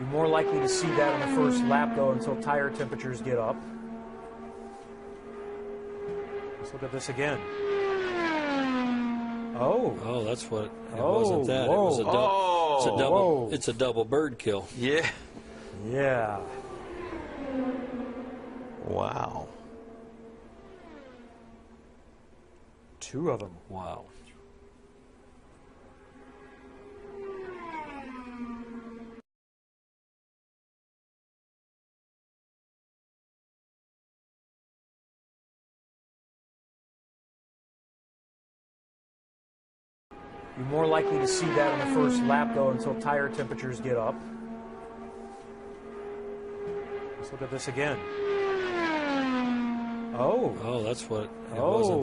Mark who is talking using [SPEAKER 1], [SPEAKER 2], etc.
[SPEAKER 1] You're more likely to see that on the first lap, though, until tire temperatures get up. Let's look at this again. Oh.
[SPEAKER 2] Oh, that's what. It wasn't that.
[SPEAKER 1] Whoa.
[SPEAKER 2] It was a double.
[SPEAKER 1] Whoa.
[SPEAKER 2] It's a double bird kill.
[SPEAKER 3] Yeah.
[SPEAKER 1] Yeah.
[SPEAKER 3] Wow.
[SPEAKER 1] 2 of them.
[SPEAKER 2] Wow.
[SPEAKER 1] You're more likely to see that on the first lap, though, until tire temperatures get up. Let's look at this again. Oh.
[SPEAKER 2] Oh, that's what. It
[SPEAKER 1] Oh.
[SPEAKER 2] wasn't.